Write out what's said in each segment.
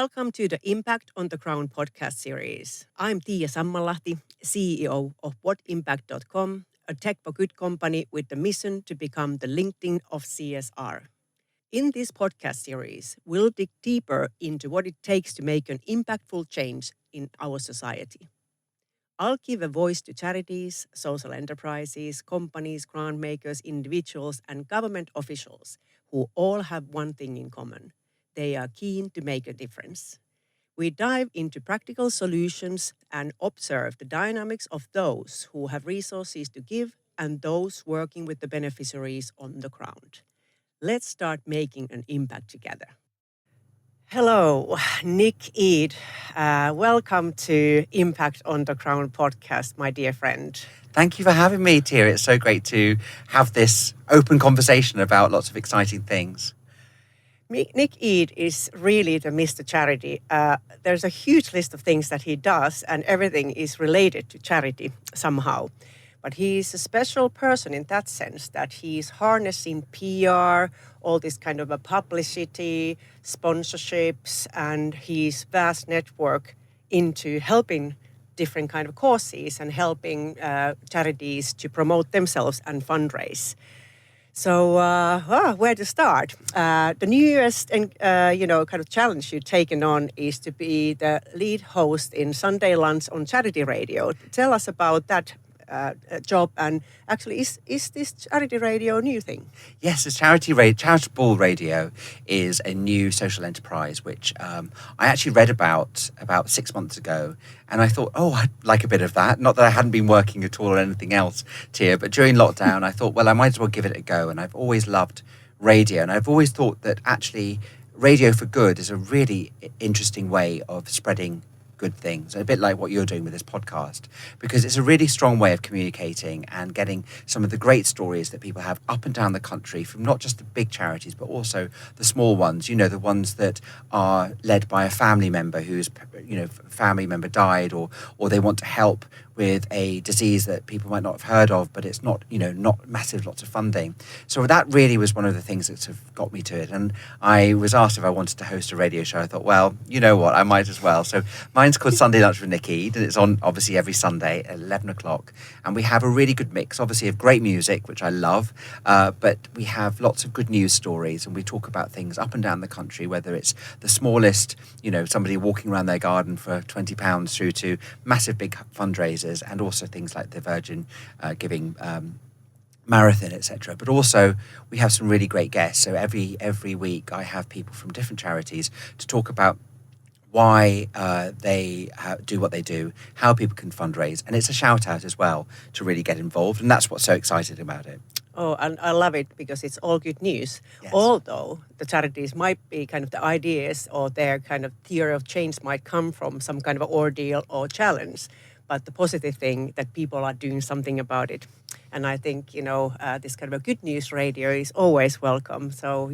Welcome to the Impact on the Ground podcast series. I'm Tiia Sammalahti, CEO of whatimpact.com, a tech for good company with the mission to become the LinkedIn of CSR. In this podcast series, we'll dig deeper into what it takes to make an impactful change in our society. I'll give a voice to charities, social enterprises, companies, grant makers, individuals, and government officials who all have one thing in common. They are keen to make a difference. We dive into practical solutions and observe the dynamics of those who have resources to give and those working with the beneficiaries on the ground. Let's start making an impact together. Hello, Nick Eade. Welcome to Impact on the Ground podcast, my dear friend. Thank you for having me, Tia. It's so great to have this open conversation about lots of exciting things. Nick Eade is really the Mr. Charity. There's a huge list of things that he does, and everything is related to charity somehow. But he's a special person in that sense that he's harnessing PR, all this kind of a publicity, sponsorships, and his vast network into helping different kind of causes and helping charities to promote themselves and fundraise. So, where to start? The newest and kind of challenge you've taken on is to be the lead host in Sunday Lunch on Charity Radio. Tell us about that job, and actually, is this charity radio a new thing? Yes, charitable radio is a new social enterprise which I actually read about 6 months ago, and I thought, I'd like a bit of that. Not that I hadn't been working at all or anything else, Tia, but during lockdown, I thought, well, I might as well give it a go. And I've always loved radio, and I've always thought that actually radio for good is a really interesting way of spreading good things, a bit like what you're doing with this podcast, because it's a really strong way of communicating and getting some of the great stories that people have up and down the country from not just the big charities, but also the small ones, the ones that are led by a family member whose, family member died, or they want to help with a disease that people might not have heard of, but it's not, not massive, lots of funding. So that really was one of the things that sort of got me to it. And I was asked if I wanted to host a radio show. I thought, well, you know what, I might as well. So mine's called Sunday Lunch with Nick Eade, and it's on obviously every Sunday at 11 o'clock. And we have a really good mix, obviously, of great music, which I love, but we have lots of good news stories, and we talk about things up and down the country, whether it's the smallest, somebody walking around their garden for £20 through to massive big fundraisers, and also things like the Virgin Giving Marathon, etc. But also we have some really great guests. So every week I have people from different charities to talk about why they do what they do, how people can fundraise, and it's a shout out as well to really get involved, and that's what's so exciting about it. Oh, and I love it because it's all good news. Yes. Although the charities might be kind of the ideas or their kind of theory of change might come from some kind of ordeal or challenge, but the positive thing that people are doing something about it. And I think, this kind of a good news radio is always welcome. So,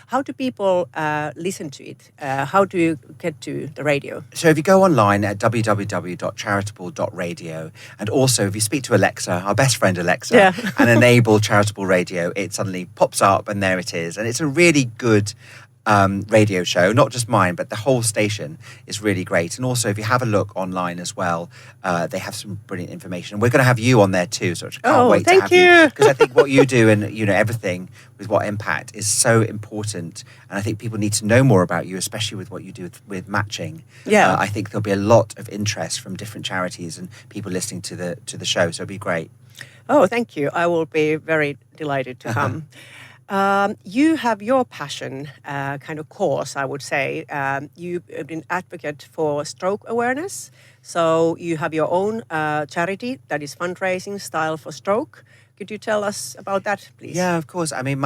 how do people listen to it? How do you get to the radio? So if you go online at www.charitable.radio, and also if you speak to Alexa, our best friend Alexa, and enable Charitable Radio, it suddenly pops up and there it is. And it's a really good radio show, not just mine, but the whole station is really great. And also, if you have a look online as well, they have some brilliant information. We're going to have you on there too, so I can't wait to have you. Because I think what you do and everything with What Impact is so important, and I think people need to know more about you, especially with what you do with matching. I think there'll be a lot of interest from different charities and people listening to the show, so it'll be great. Oh, thank you. I will be very delighted to come. You have your passion kind of cause, I would say. You've been advocate for stroke awareness. So you have your own charity that is fundraising Style for Stroke. Could you tell us about that, please? Yeah, of course. I mean,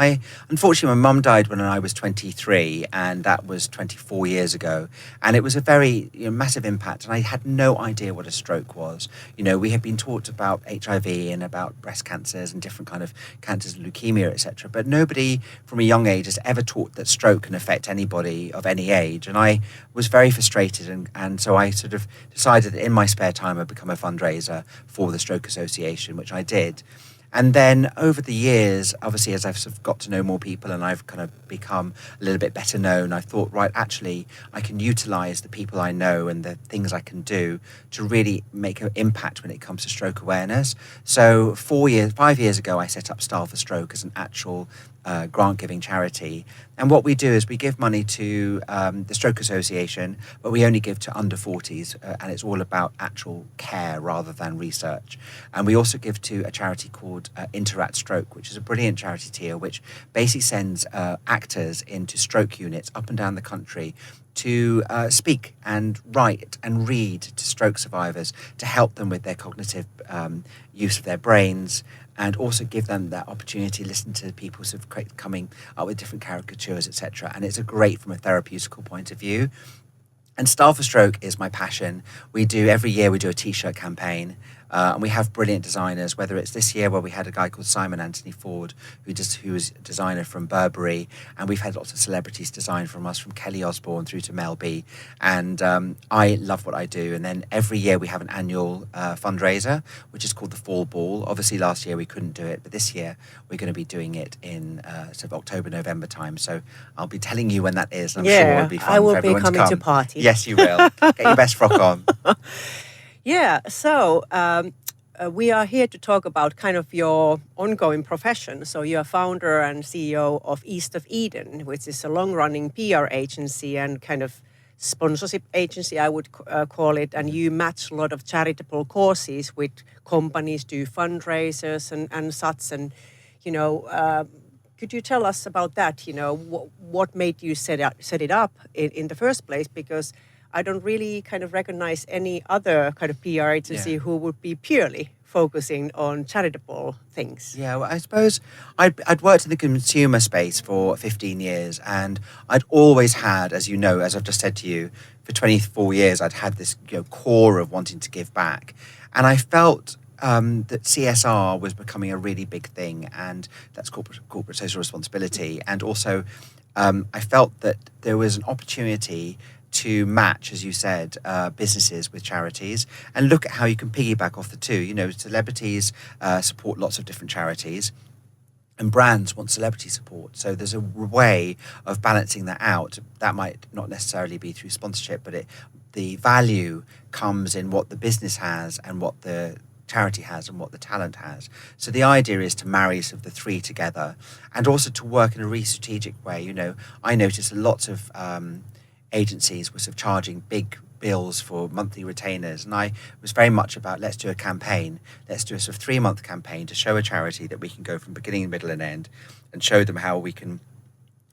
unfortunately, my mum died when I was 23, and that was 24 years ago. And it was a very massive impact, and I had no idea what a stroke was. We had been taught about HIV and about breast cancers and different kind of cancers, leukemia, etc. But nobody from a young age has ever taught that stroke can affect anybody of any age. And I was very frustrated, and so I sort of decided that in my spare time I'd become a fundraiser for the Stroke Association, which I did. And then over the years, obviously, as I've sort of got to know more people and I've kind of become a little bit better known, I thought, right, actually, I can utilize the people I know and the things I can do to really make an impact when it comes to stroke awareness. So 5 years ago, I set up Style for Stroke as an actual grant-giving charity. And what we do is we give money to the Stroke Association, but we only give to under 40s, and it's all about actual care rather than research. And we also give to a charity called Interact Stroke, which is a brilliant charity tier, which basically sends actors into stroke units up and down the country to speak and write and read to stroke survivors to help them with their cognitive use of their brains, and also give them that opportunity to listen to people sort of coming up with different caricatures, etc. And it's a great from a therapeutical point of view. And Style for Stroke is my passion. Every year we do a t-shirt campaign, and we have brilliant designers, whether it's this year where we had a guy called Simon Anthony Ford, who was a designer from Burberry, and we've had lots of celebrities design from us, from Kelly Osbourne through to Mel B. And I love what I do. And then every year we have an annual fundraiser, which is called the Fall Ball. Obviously last year we couldn't do it, but this year we're going to be doing it in sort of October, November time. So I'll be telling you when that is. I'm sure it'll be fun I will for everyone be coming to come. party. Yes, you will. Get your best frock on. Yeah, so we are here to talk about kind of your ongoing profession. So you're founder and CEO of East of Eden, which is a long-running PR agency and kind of sponsorship agency, I would call it. And you match a lot of charitable causes with companies, do fundraisers and such. And, could you tell us about that? What made you set it up in the first place? Because I don't really kind of recognize any other kind of PR agency who would be purely focusing on charitable things. Yeah, well, I suppose I'd worked in the consumer space for 15 years, and I'd always had, as you know, as I've just said to you, for 24 years, I'd had this core of wanting to give back. And I felt that CSR was becoming a really big thing, and that's corporate social responsibility. And also, I felt that there was an opportunity to match, as you said, businesses with charities, and look at how you can piggyback off the two. Celebrities support lots of different charities, and brands want celebrity support. So there's a way of balancing that out. That might not necessarily be through sponsorship, but the value comes in what the business has and what the charity has and what the talent has. So the idea is to marry sort of the three together, and also to work in a really strategic way. I noticed lots of agencies were sort of charging big bills for monthly retainers, and I was very much about, let's do a campaign. Let's do a sort of 3-month campaign to show a charity that we can go from beginning, middle and end, and show them how we can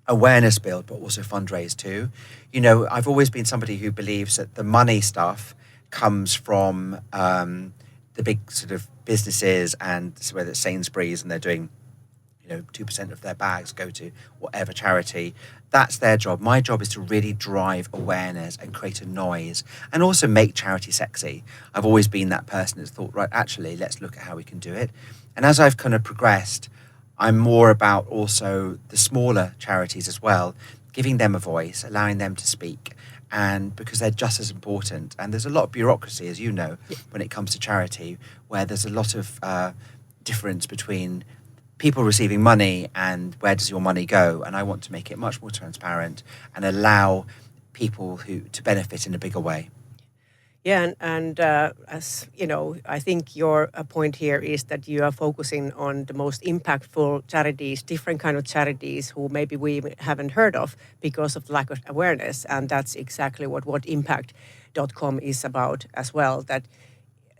awareness build but also fundraise too. I've always been somebody who believes that the money stuff comes from the big sort of businesses, and whether it's Sainsbury's and they're doing 2% of their bags go to whatever charity. That's their job. My job is to really drive awareness and create a noise, and also make charity sexy. I've always been that person that's thought, right, actually, let's look at how we can do it. And as I've kind of progressed, I'm more about also the smaller charities as well, giving them a voice, allowing them to speak, and because they're just as important. And there's a lot of bureaucracy, as you know, when it comes to charity, where there's a lot of difference between people receiving money and where does your money go. And I want to make it much more transparent and allow people to benefit in a bigger way. Yeah, and as I think your point here is that you are focusing on the most impactful charities, different kind of charities who maybe we haven't heard of because of lack of awareness. And that's exactly what whatimpact.com is about as well. That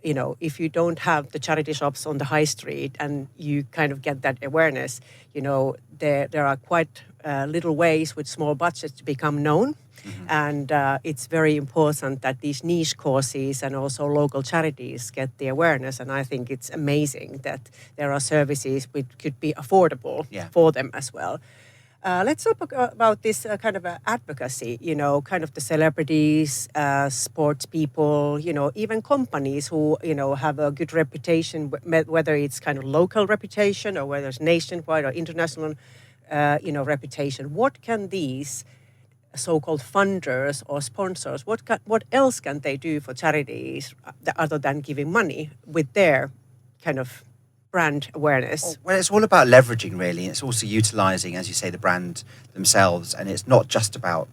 if you don't have the charity shops on the high street and you kind of get that awareness, there are quite little ways with small budgets to become known. Mm-hmm. And it's very important that these niche causes and also local charities get the awareness. And I think it's amazing that there are services which could be affordable for them as well. Let's talk about this kind of advocacy, kind of the celebrities, sports people, even companies who, have a good reputation, whether it's kind of local reputation or whether it's nationwide or international, reputation. What can these so-called funders or sponsors, what else can they do for charities other than giving money with their kind of brand awareness? Well, it's all about leveraging, really. It's also utilizing, as you say, the brand themselves. And it's not just about,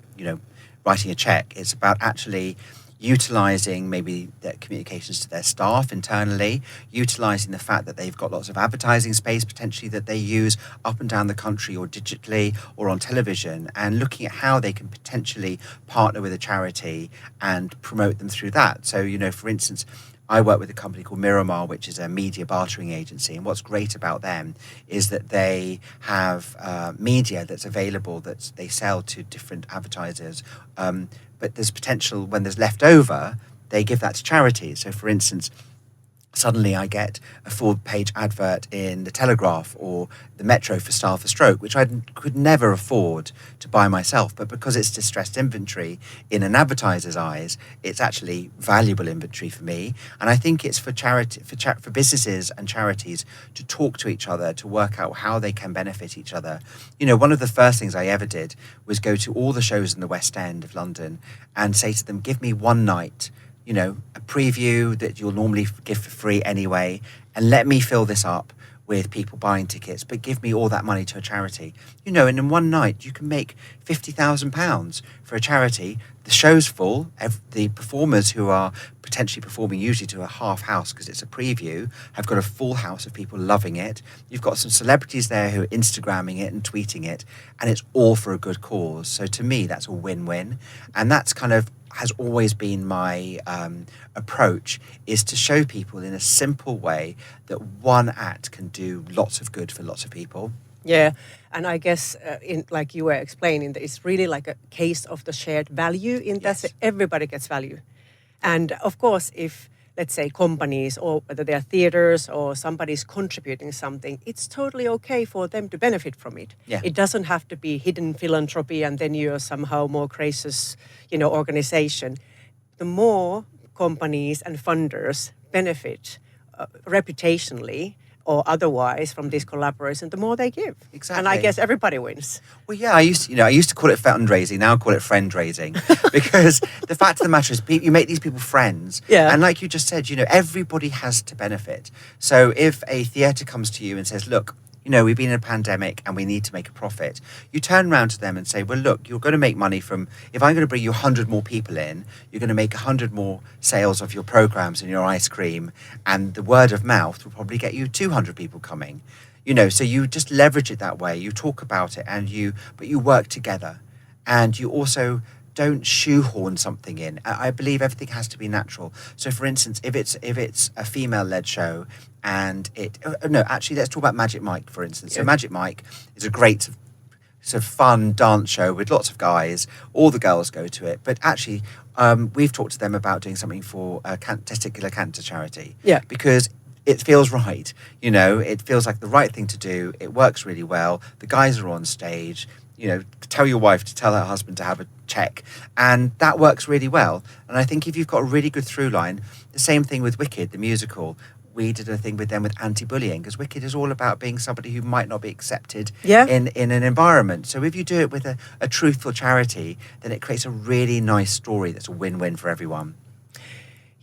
writing a check. It's about actually utilizing maybe their communications to their staff internally, utilizing the fact that they've got lots of advertising space potentially that they use up and down the country or digitally or on television, and looking at how they can potentially partner with a charity and promote them through that. So, for instance, I work with a company called Miramar, which is a media bartering agency. And what's great about them is that they have media that's available that they sell to different advertisers. But there's potential when there's leftover, they give that to charities. So, for instance, suddenly I get a full-page advert in the Telegraph or the Metro for Style for Stroke, which I could never afford to buy myself. But because it's distressed inventory in an advertiser's eyes, it's actually valuable inventory for me. And I think it's for businesses and charities to talk to each other, to work out how they can benefit each other. One of the first things I ever did was go to all the shows in the West End of London and say to them, give me one night, a preview that you'll normally give for free anyway, and let me fill this up with people buying tickets, but give me all that money to a charity. And in one night you can make £50,000 for a charity. The show's full. The performers who are potentially performing usually to a half house because it's a preview have got a full house of people loving it. You've got some celebrities there who are Instagramming it and tweeting it, and it's all for a good cause. So to me, that's a win-win. And that's kind of has always been my approach, is to show people in a simple way that one act can do lots of good for lots of people. Yeah, and I guess like you were explaining, that it's really like a case of the shared value in that everybody gets value. And of course, if, let's say, companies or whether they are theaters or somebody's contributing something, it's totally okay for them to benefit from it. Yeah. It doesn't have to be hidden philanthropy and then you're somehow more gracious, organization. The more companies and funders benefit reputationally or otherwise from this collaboration, the more they give. Exactly. And I guess everybody wins. Well, yeah, I used to call it fundraising. Now I call it friend raising, because the fact of the matter is, you make these people friends. Yeah. And like you just said, everybody has to benefit. So if a theatre comes to you and says, look, we've been in a pandemic and we need to make a profit, you turn around to them and say, well, look, you're going to make money from, if I'm going to bring you 100 more people in, you're going to make 100 more sales of your programs and your ice cream, and the word of mouth will probably get you 200 people coming. So you just leverage it that way. You talk about it but you work together, and you also don't shoehorn something in. I believe everything has to be natural. So, for instance, if it's a female-led show, and let's talk about Magic Mike, for instance. So, Magic Mike is a great sort of fun dance show with lots of guys. All the girls go to it, but actually, we've talked to them about doing something for a testicular cancer charity. Yeah, because it feels right. It feels like the right thing to do. It works really well. The guys are on stage. Tell your wife to tell her husband to have a check. And that works really well. And I think if you've got a really good through line, the same thing with Wicked, the musical. We did a thing with them with anti-bullying, because Wicked is all about being somebody who might not be accepted in an environment. So if you do it with a truthful charity, then it creates a really nice story that's a win-win for everyone.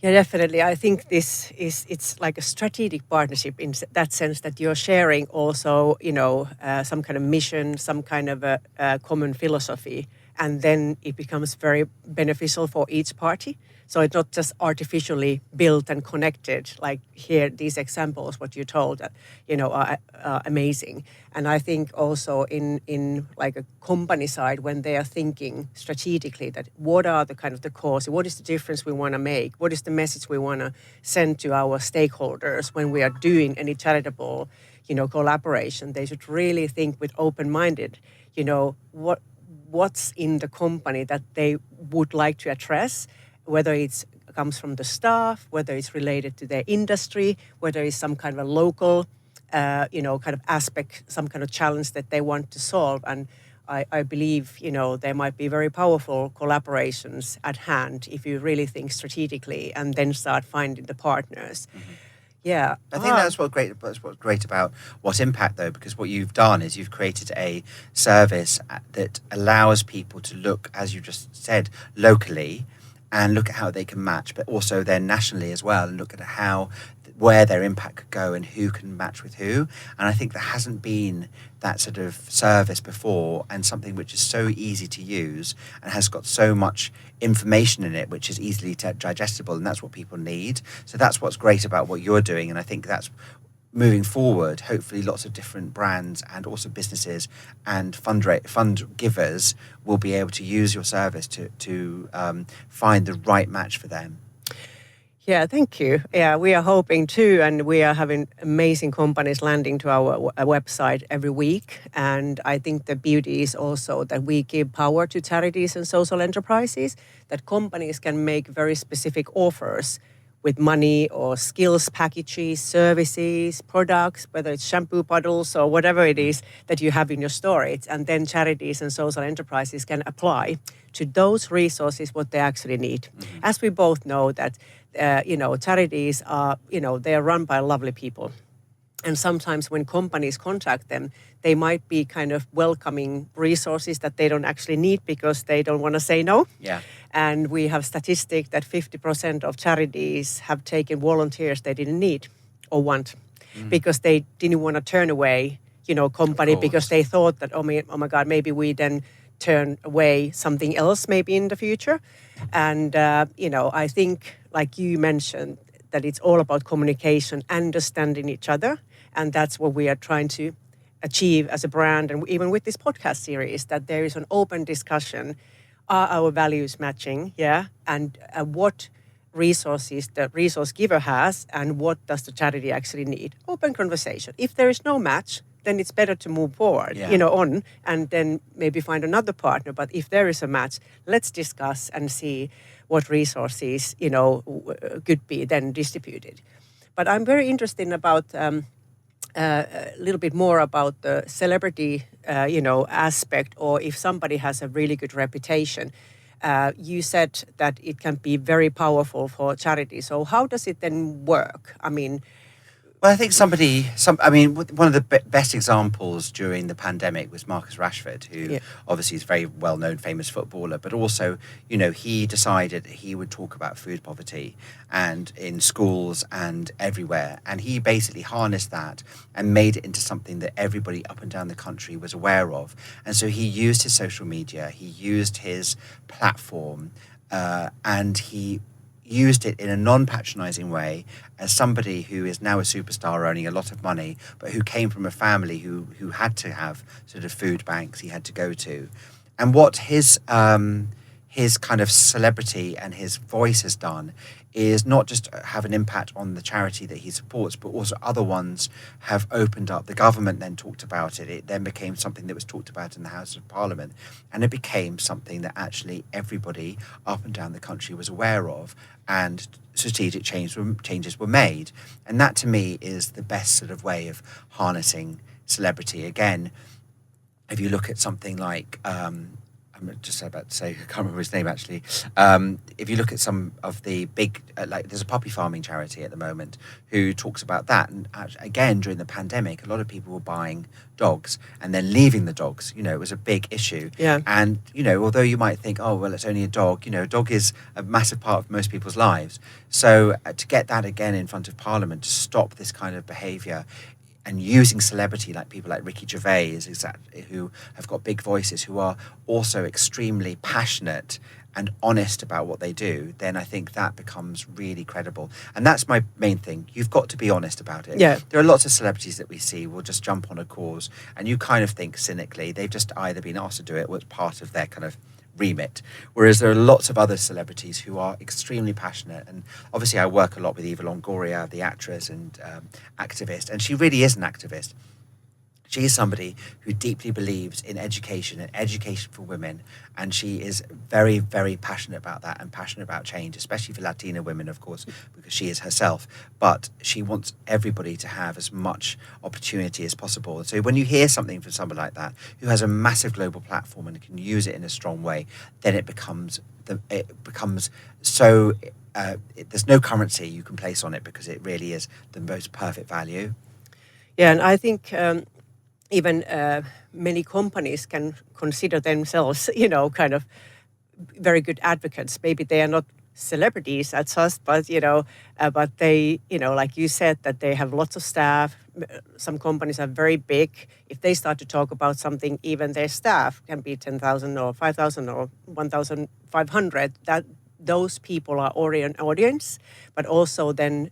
Yeah, definitely. I think it's like a strategic partnership in that sense, that you're sharing also, some kind of mission, some kind of a common philosophy, and then it becomes very beneficial for each party. So it's not just artificially built and connected, like here, these examples, what you told, are amazing. And I think also in like a company side, when they are thinking strategically that what are the kind of the cause, what is the difference we want to make, what is the message we want to send to our stakeholders when we are doing any charitable, collaboration, they should really think with open-minded, what's in the company that they would like to address, whether it comes from the staff, whether it's related to their industry, whether it's some kind of a local, kind of aspect, some kind of challenge that they want to solve. And I believe, there might be very powerful collaborations at hand if you really think strategically and then start finding the partners. Mm-hmm. Yeah. I think that's what's great about What Impact, though, because what you've done is you've created a service that allows people to look, as you just said, locally, and look at how they can match, but also then nationally as well, and look at where their impact could go and who can match with who. And I think there hasn't been that sort of service before, and something which is so easy to use and has got so much information in it which is easily digestible, and that's what people need. So that's what's great about what you're doing, and I think that's moving forward. Hopefully lots of different brands and also businesses and fund givers will be able to use your service to find the right match for them. Yeah, thank you. Yeah, we are hoping too, and we are having amazing companies landing to our website every week. And I think the beauty is also that we give power to charities and social enterprises, that companies can make very specific offers with money or skills packages, services, products, whether it's shampoo bottles or whatever it is that you have in your storage. And then charities and social enterprises can apply to those resources what they actually need. Mm-hmm. As we both know that, charities are, they are run by lovely people. And sometimes when companies contact them, they might be kind of welcoming resources that they don't actually need because they don't want to say no. Yeah. And we have statistics that 50% of charities have taken volunteers they didn't need or want because they didn't want to turn away, company because they thought that, oh my God, maybe we then turn away something else maybe in the future. And, I think, like you mentioned, that it's all about communication, understanding each other. And that's what we are trying to achieve as a brand. And even with this podcast series, that there is an open discussion. Are our values matching? Yeah. And what resources the resource giver has and what does the charity actually need? Open conversation. If there is no match, then it's better to move forward, on and then maybe find another partner. But if there is a match, let's discuss and see what resources, could be then distributed. But I'm very interested about a little bit more about the celebrity, aspect, or if somebody has a really good reputation. You said that it can be very powerful for charity. So how does it then work? I mean, well, I think one of the best examples during the pandemic was Marcus Rashford, who obviously is a very well-known, famous footballer, but also, he decided he would talk about food poverty and in schools and everywhere. And he basically harnessed that and made it into something that everybody up and down the country was aware of. And so he used his social media, he used his platform, and he used it in a non-patronizing way as somebody who is now a superstar earning a lot of money, but who came from a family who had to have sort of food banks he had to go to. And what his kind of celebrity and his voice has done is not just have an impact on the charity that he supports, but also other ones have opened up. The government then talked about it. It then became something that was talked about in the House of Parliament. And it became something that actually everybody up and down the country was aware of. And strategic changes were made. And that to me is the best sort of way of harnessing celebrity. Again, if you look at something like, I'm just about to say, I can't remember his name actually. If you look at some of the big, there's a puppy farming charity at the moment who talks about that. And again, during the pandemic, a lot of people were buying dogs and then leaving the dogs. It was a big issue. Yeah. And, although you might think, oh, well, it's only a dog, a dog is a massive part of most people's lives. So to get that again in front of Parliament, to stop this kind of behaviour, and using celebrity like people like Ricky Gervais, who have got big voices, who are also extremely passionate and honest about what they do, then I think that becomes really credible. And that's my main thing. You've got to be honest about it. Yeah. There are lots of celebrities that we see will just jump on a cause, and you kind of think cynically, they've just either been asked to do it or it's part of their kind of remit. Whereas there are lots of other celebrities who are extremely passionate. And obviously I work a lot with Eva Longoria, the actress and activist, and she really is an activist. She is somebody who deeply believes in education and education for women, and she is very, very passionate about that and passionate about change, especially for Latina women, of course, because she is herself. But she wants everybody to have as much opportunity as possible. And so when you hear something from somebody like that, who has a massive global platform and can use it in a strong way, then it becomes so there's no currency you can place on it, because it really is the most perfect value. Yeah, and I think even many companies can consider themselves, kind of very good advocates. Maybe they are not celebrities as us, but but they, like you said, that they have lots of staff. Some companies are very big. If they start to talk about something, even their staff can be 10,000 or 5,000 or 1,500. That those people are already an audience, but also then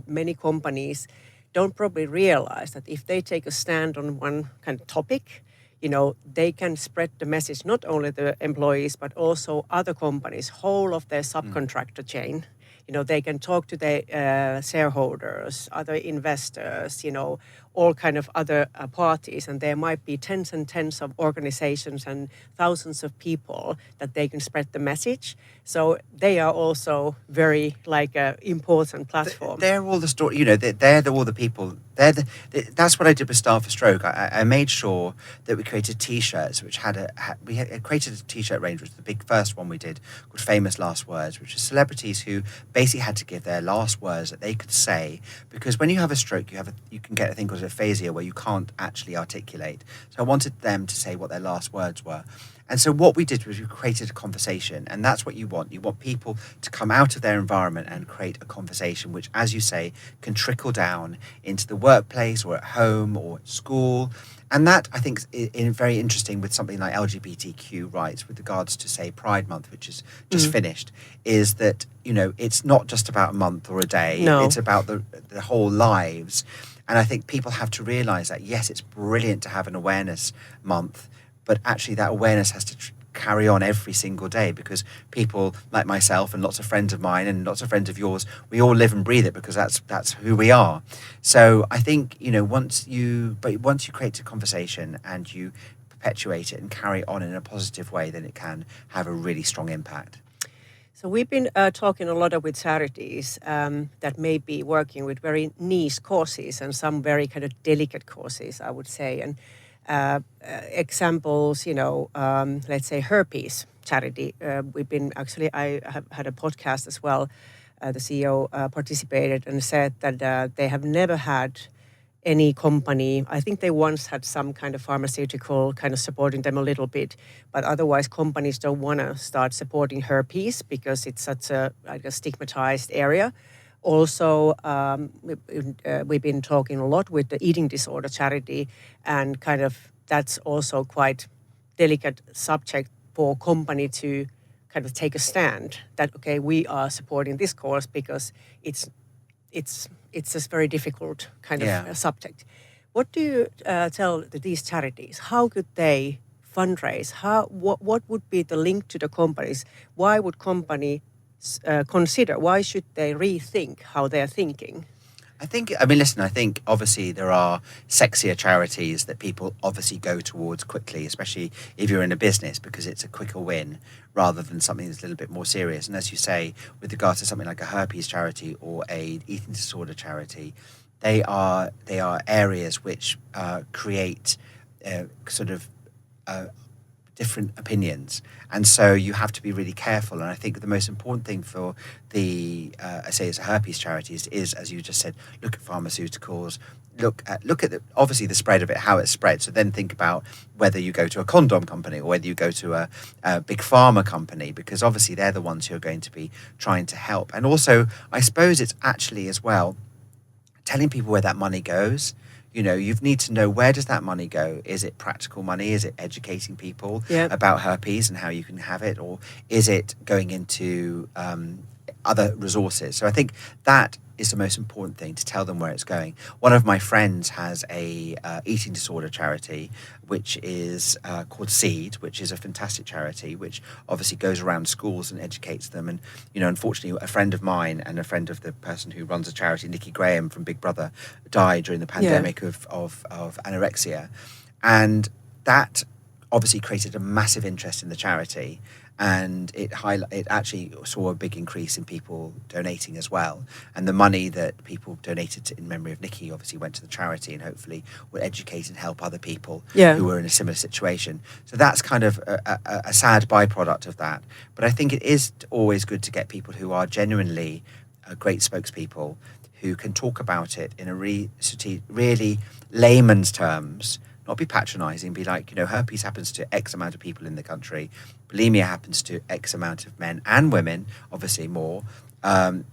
many companies don't probably realize that if they take a stand on one kind of topic, they can spread the message not only the employees but also other companies, whole of their subcontractor chain. They can talk to their shareholders, other investors, all kind of other parties, and there might be tens and tens of organizations and thousands of people that they can spread the message. So they are also very like a important platform. They're all the story. All the people. That's what I did with Star for Stroke. I made sure that we created T-shirts, which created a T-shirt range, which was the big first one we did, called Famous Last Words, which is celebrities who basically had to give their last words that they could say, because when you have a stroke, you can get a thing called aphasia where you can't actually articulate. So I wanted them to say what their last words were. And so what we did was we created a conversation, and that's what you want. You want people to come out of their environment and create a conversation, which, as you say, can trickle down into the workplace or at home or at school. And that, I think, is very interesting with something like LGBTQ rights with regards to, say, Pride Month, which is just finished, is that, it's not just about a month or a day. No. It's about the whole lives. And I think people have to realise that, yes, it's brilliant to have an awareness month, but actually that awareness has to carry on every single day, because people like myself and lots of friends of mine and lots of friends of yours, we all live and breathe it, because that's who we are. So I think, once you create a conversation and you perpetuate it and carry on in a positive way, then it can have a really strong impact. So we've been talking a lot with charities that may be working with very niche causes and some very kind of delicate causes, I would say. And examples, let's say herpes charity. I have had a podcast as well. The CEO participated and said that they have never had any company. I think they once had some kind of pharmaceutical kind of supporting them a little bit, but otherwise companies don't want to start supporting herpes because it's such a stigmatized area. Also, we've been talking a lot with the eating disorder charity, and kind of that's also quite delicate subject for company to kind of take a stand that, okay, we are supporting this cause because it's just very difficult kind of subject. What do you tell these charities? How could they fundraise? What would be the link to the companies? Why would company consider? Why should they rethink how they're thinking? I think obviously there are sexier charities that people obviously go towards quickly, especially if you're in a business, because it's a quicker win rather than something that's a little bit more serious. And as you say, with regards to something like a herpes charity or a eating disorder charity, they are areas which create different opinions, and so you have to be really careful. And I think the most important thing for the I say as a herpes charity is, as you just said, look at pharmaceuticals, look at obviously the spread of it, how it spread. So then think about whether you go to a condom company or whether you go to a big pharma company, because obviously they're the ones who are going to be trying to help. And also, I suppose it's actually as well telling people where that money goes. You need to know, where does that money go? Is it practical money? Is it educating people about herpes and how you can have it? Or is it going into other resources? So I think that is the most important thing, to tell them where it's going. One of my friends has a eating disorder charity, which is called Seed, which is a fantastic charity, which obviously goes around schools and educates them. And, unfortunately, a friend of mine and a friend of the person who runs a charity, Nikki Graham from Big Brother, died during the pandemic of anorexia. And that obviously created a massive interest in the charity. And it actually saw a big increase in people donating as well. And the money that people donated in memory of Nikki obviously went to the charity, and hopefully will educate and help other people who were in a similar situation. So that's kind of a sad byproduct of that. But I think it is always good to get people who are genuinely great spokespeople, who can talk about it in a really layman's terms, not be patronizing, be like, herpes happens to X amount of people in the country, bulimia happens to X amount of men and women, obviously more, and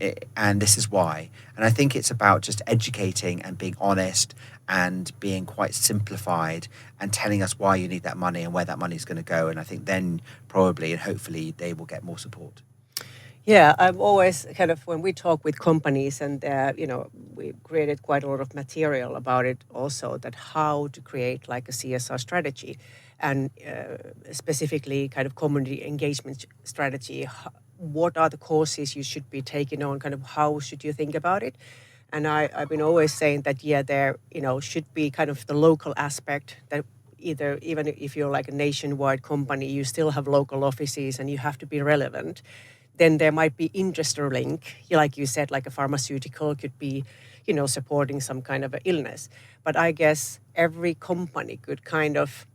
this is why. And I think it's about just educating and being honest and being quite simplified and telling us why you need that money and where that money is going to go. And I think then probably and hopefully they will get more support. Yeah, I'm always kind of, when we talk with companies and, we created quite a lot of material about it also, that how to create like a CSR strategy and specifically kind of community engagement strategy. What are the courses you should be taking on? Kind of how should you think about it? And I've been always saying that, there, should be kind of the local aspect that even if you're like a nationwide company, you still have local offices and you have to be relevant. Then there might be industry link, like you said, like a pharmaceutical could be, supporting some kind of an illness. But I guess every company could kind of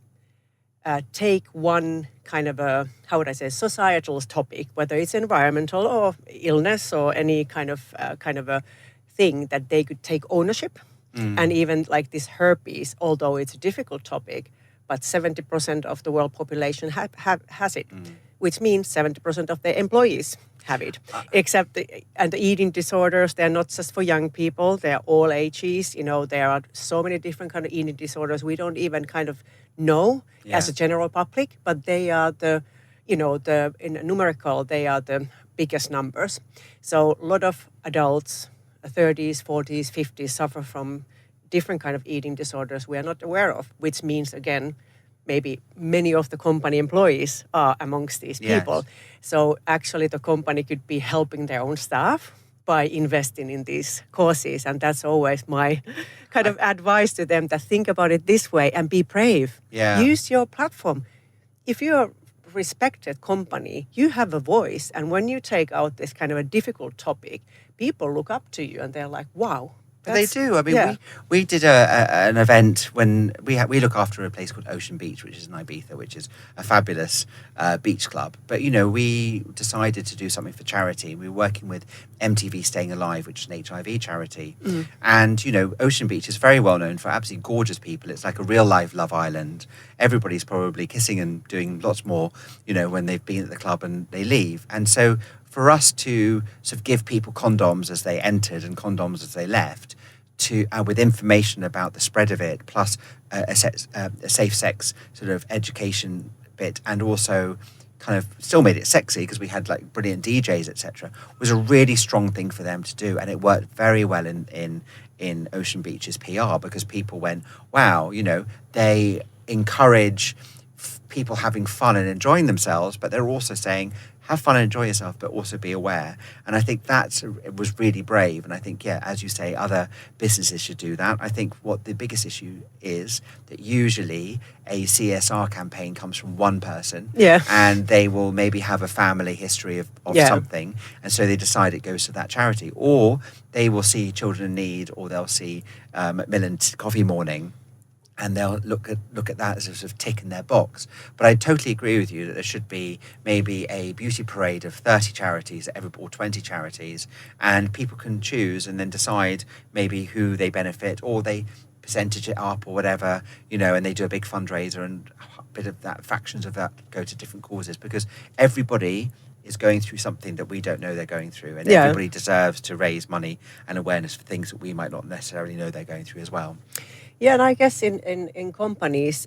take one kind of a, how would I say, societal topic, whether it's environmental or illness or any kind of a thing that they could take ownership. And even like this herpes, although it's a difficult topic, but 70% of the world population has it, which means 70% of their employees have it. And the eating disorders, they're not just for young people, they're all ages. There are so many different kind of eating disorders we don't even kind of know as a general public, but they are in numerical, they are the biggest numbers. So a lot of adults, 30s, 40s, 50s, suffer from different kind of eating disorders we are not aware of, which means, again, maybe many of the company employees are amongst these people. Yes. So actually the company could be helping their own staff by investing in these courses. And that's always my kind of advice to them, that think about it this way and be brave. Yeah. Use your platform. If you're a respected company, you have a voice. And when you take out this kind of a difficult topic, people look up to you and they're like, wow. But they do. I mean, we did an event when we look after a place called Ocean Beach, which is in Ibiza, which is a fabulous beach club. But, we decided to do something for charity. We were working with MTV Staying Alive, which is an HIV charity. And, Ocean Beach is very well known for absolutely gorgeous people. It's like a real life Love Island. Everybody's probably kissing and doing lots more, when they've been at the club and they leave. And so for us to sort of give people condoms as they entered and condoms as they left, with information about the spread of it, plus a safe sex sort of education bit, and also kind of still made it sexy because we had like brilliant DJs, etc., was a really strong thing for them to do, and it worked very well in Ocean Beach's PR, because people went, wow, they encourage people having fun and enjoying themselves, but they're also saying, have fun and enjoy yourself, but also be aware. And I think it was really brave. And I think, as you say, other businesses should do that. I think what the biggest issue is that usually a CSR campaign comes from one person. Yeah. And they will maybe have a family history of something. And so they decide it goes to that charity. Or they will see Children in Need, or they'll see Macmillan Coffee Morning, and they'll look at that as a sort of tick in their box. But I totally agree with you that there should be maybe a beauty parade of 30 charities or 20 charities, and people can choose and then decide maybe who they benefit, or they percentage it up or whatever, and they do a big fundraiser, and a bit of that, fractions of that go to different causes, because everybody is going through something that we don't know they're going through, and everybody deserves to raise money and awareness for things that we might not necessarily know they're going through as well. Yeah, and I guess in companies,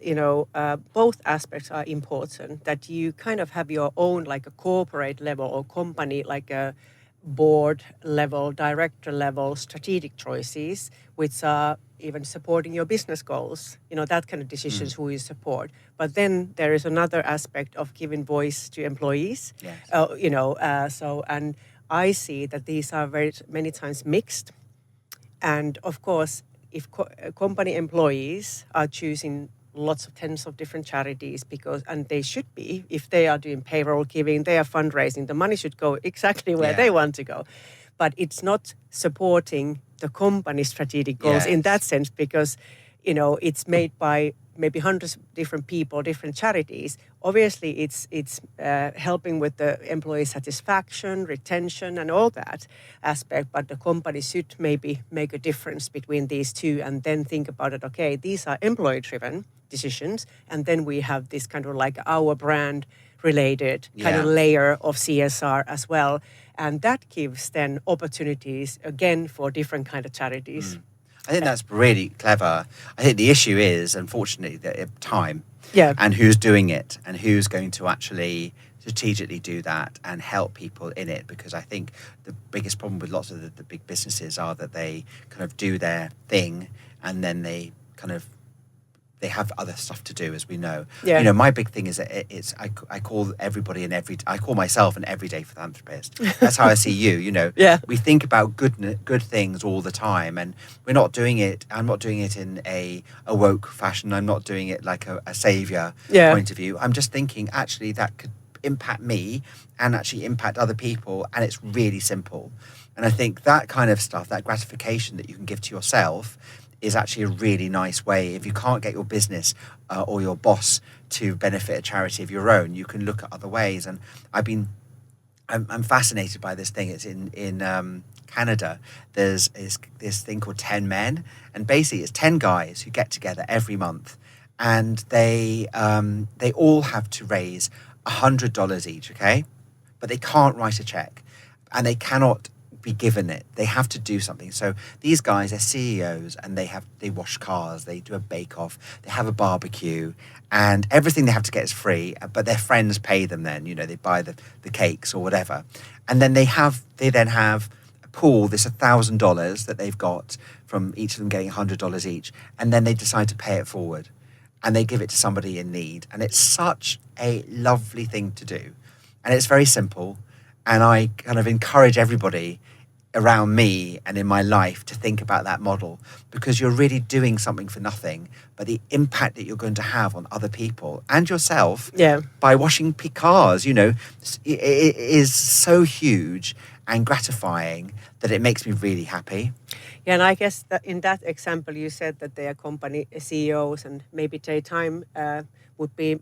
both aspects are important, that you kind of have your own, like a corporate level or company, like a board level, director level, strategic choices, which are even supporting your business goals, that kind of decisions who you support. But then there is another aspect of giving voice to employees, and I see that these are very many times mixed. And of course, if company employees are choosing lots of tens of different charities, and they should be, if they are doing payroll giving, they are fundraising, the money should go exactly where they want to go. But it's not supporting the company's strategic goals in that sense, because, it's made by maybe hundreds of different people, different charities. Obviously, it's helping with the employee satisfaction, retention, and all that aspect. But the company should maybe make a difference between these two, and then think about it. Okay, these are employee-driven decisions, and then we have this kind of like our brand related kind of layer of CSR as well, and that gives then opportunities again for different kind of charities. I think that's really clever. I think the issue is, unfortunately, the time and who's doing it and who's going to actually strategically do that and help people in it. Because I think the biggest problem with lots of the big businesses are that they kind of do their thing and then they have other stuff to do, as we know. Yeah. You know, my big thing is that I call everybody I call myself an everyday philanthropist. That's how I see you. You know, we think about good things all the time, and we're not doing it. I'm not doing it in a woke fashion. I'm not doing it like a savior point of view. I'm just thinking actually that could impact me and actually impact other people, and it's really simple. And I think that kind of stuff, that gratification that you can give to yourself, is actually a really nice way. If you can't get your business or your boss to benefit a charity of your own, you can look at other ways. And I'm fascinated by this thing. It's in Canada. There's this thing called 10 Men, and basically it's 10 guys who get together every month, and they all have to raise $100 each, okay? But they can't write a check, and they cannot be given it. They have to do something. So these guys are CEOs, and they wash cars, they do a bake-off, they have a barbecue, and everything they have to get is free, but their friends pay them then, you know, they buy the cakes or whatever. And then they then have a pool, this $1,000 that they've got from each of them getting $100 each, and then they decide to pay it forward, and they give it to somebody in need. And it's such a lovely thing to do. And it's very simple. And I kind of encourage everybody around me and in my life to think about that model, because you're really doing something for nothing, but the impact that you're going to have on other people and yourself by washing cars, you know, it is so huge and gratifying that it makes me really happy. Yeah, and I guess that in that example, you said that they are company CEOs, and maybe their time would be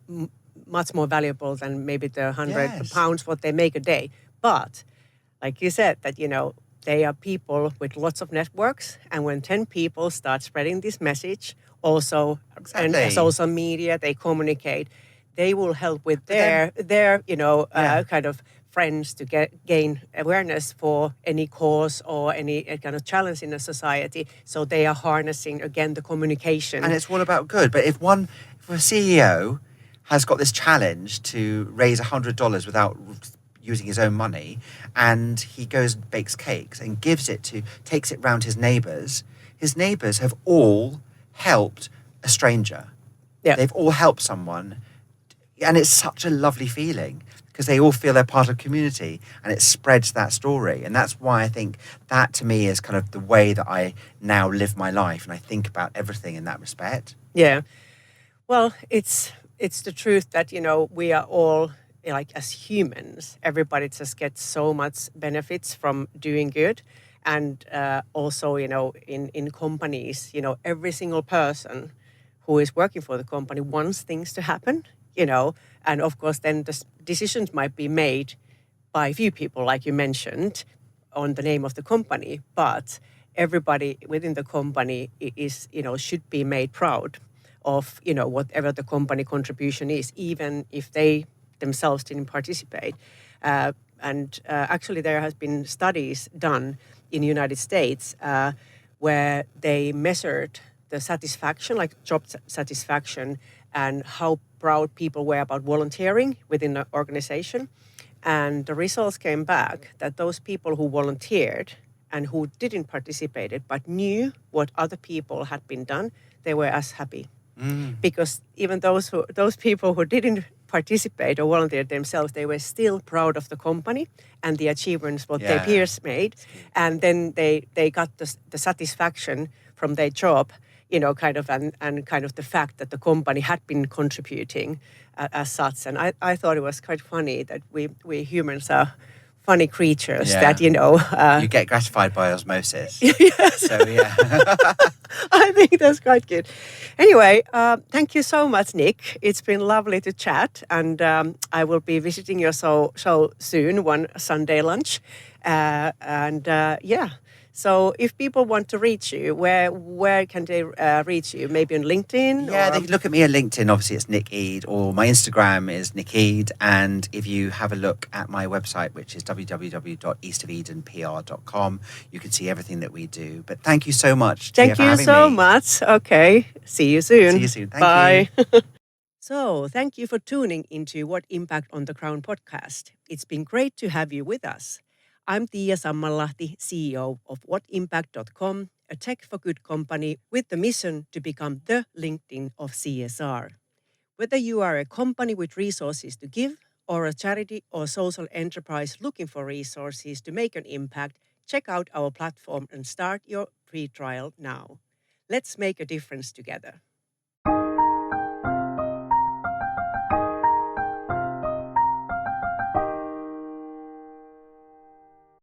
much more valuable than maybe the £100 what they make a day. But like you said, that, you know, they are people with lots of networks, and when 10 people start spreading this message, also and social media, they communicate, they will help with their kind of friends to gain awareness for any cause or any kind of challenge in a society. So they are harnessing again the communication, and it's all about good. But if a CEO has got this challenge to raise $100 without using his own money, and he goes and bakes cakes and takes it round his neighbours have all helped a stranger. Yeah. They've all helped someone, and it's such a lovely feeling because they all feel they're part of a community, and it spreads that story. And that's why I think that, to me, is kind of the way that I now live my life, and I think about everything in that respect. Yeah. Well, it's the truth that, you know, we are all, like, as humans, everybody just gets so much benefits from doing good. And also, you know, in companies, you know, every single person who is working for the company wants things to happen, you know. And of course, then the decisions might be made by a few people, like you mentioned, on the name of the company. But everybody within the company is, you know, should be made proud of, you know, whatever the company contribution is, even if they themselves didn't participate. Actually, there has been studies done in the United States where they measured the satisfaction, like job satisfaction, and how proud people were about volunteering within the organization. And the results came back that those people who volunteered and who didn't participate but knew what other people had been done, they were as happy. Because even those people who didn't participate or volunteer themselves, they were still proud of the company and the achievements what their peers made. And then they got the satisfaction from their job, you know, kind of, and kind of the fact that the company had been contributing as such. And I thought it was quite funny that we humans are funny creatures that, you know... you get gratified by osmosis. Yes. So, yeah. I think that's quite good. Anyway, thank you so much, Nick. It's been lovely to chat, and I will be visiting your show soon, one Sunday lunch, yeah. So, if people want to reach you, where can they reach you? Maybe on LinkedIn Yeah, they or can look at me on LinkedIn. Obviously, it's Nick Eade, or my Instagram is Nick Eade. And if you have a look at my website, which is www.eastofedenpr.com, you can see everything that we do. But thank you so much, Tia, thank for you having so me. much. Okay, see you See you soon. soon. Thank you. Bye. So, thank you for tuning into What Impact on the Crown podcast. It's been great to have you with us. I'm Tiia Sammanlahti, CEO of whatimpact.com, a tech for good company with the mission to become the LinkedIn of CSR. Whether you are a company with resources to give, or a charity or social enterprise looking for resources to make an impact, check out our platform and start your free trial now. Let's make a difference together.